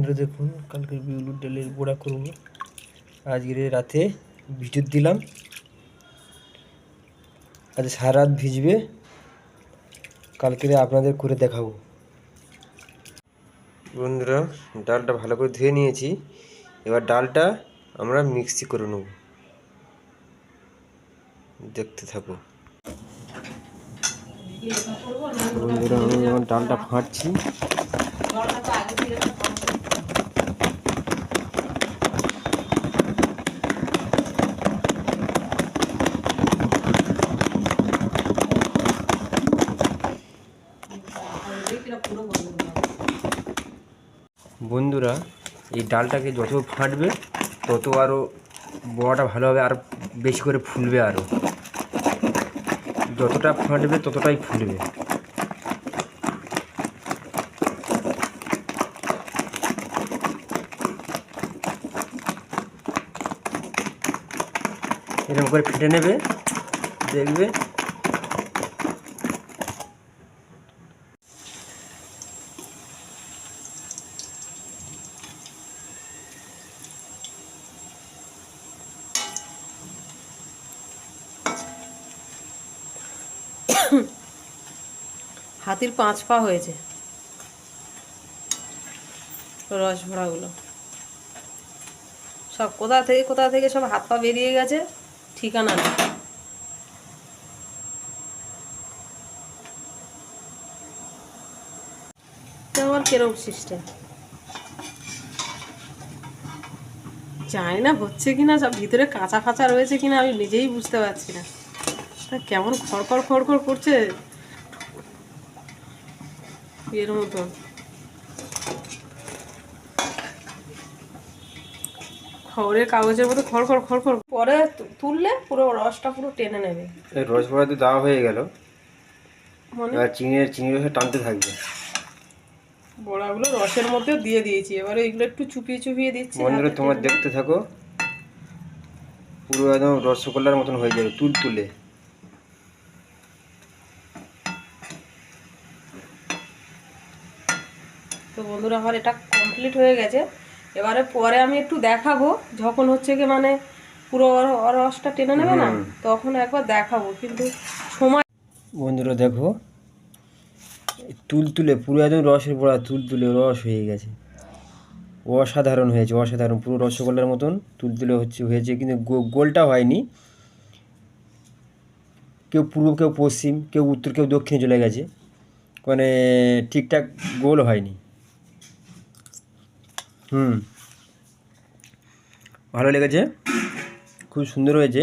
বন্ধুরা দেখুন, কালকে বিউলির ডালের বড়া করব। আজকের রাতে ভিজিয়ে দিলাম, আজ সারা রাত ভিজবে, কালকে আপনাদের করে দেখাবো। বন্ধুরা, ডালটা ভালো করে ধুয়ে নিয়েছি, এবার ডালটা আমরা মিক্সি করে নেব, দেখতে থাকো। বন্ধুরা, আমি যখন ডালটা ফাটছি, বন্ধুরা এই ডালটাকে যত ফাটবে তত আরও বড়াটা ভালো হবে, আর বেশি করে ফুলবে, আরও যতটা ফাটবে ততটাই ফুলবে। এরকম করে ফেটে নেবে, দেখবে হাতির 5 পা হয়েছে রস ভরাগুলো, সব কোথা থেকে সব হাত পা বেরিয়ে গেছে, ঠিকানা নেই। আমার কেরম সিস্টেম জানি না, হচ্ছে কিনা, সব ভিতরে কাঁচা ফাঁচা রয়েছে কিনা আমি নিজেই বুঝতে পারছি না। কেমন খড়খড় খড়খড় করছে এর মতন। খবরের কাগজের মতো খড়খড় খড়খড়, পরে তুললে পুরো রসটা পুরো টেনে নেবে। এই রস ভরা তো দেওয়া হয়ে গেল, এবার চিনি রসে টানতে থাকবে। বড়াগুলো রসের মধ্যে দিয়ে দিয়েছি, এবারে এগুলো একটু চুপিয়ে চুপিয়ে দিচ্ছি। বন্ধুরা, তোমার দেখতে থাকো, পুরো একদম রসগোল্লার মতন হয়ে যাবে, তুলতুলে। তো বন্ধুরা, আমার এটা কমপ্লিট হয়ে গেছে। এবারে পরে আমি একটু দেখাবো, যখন হচ্ছে কি মানে পুরো রসটা টেনে নেবে না, তখন একবার দেখাবো, কিন্তু সময়। বন্ধুরা দেখো, তুলতুলে পুরো একদম রসের বড়া, তুলতুলে রস হয়ে গেছে, অসাধারণ হয়েছে, অসাধারণ, পুরো রসগোল্লার মতন তুলতুলে হয়েছে, কিন্তু গোলটা হয়নি। কেউ পূর্ব, কেউ পশ্চিম, কেউ উত্তর, কেউ দক্ষিণে চলে গেছে, মানে ঠিকঠাক গোল হয়নি। ভালো লেগেছে, খুব সুন্দর হয়েছে।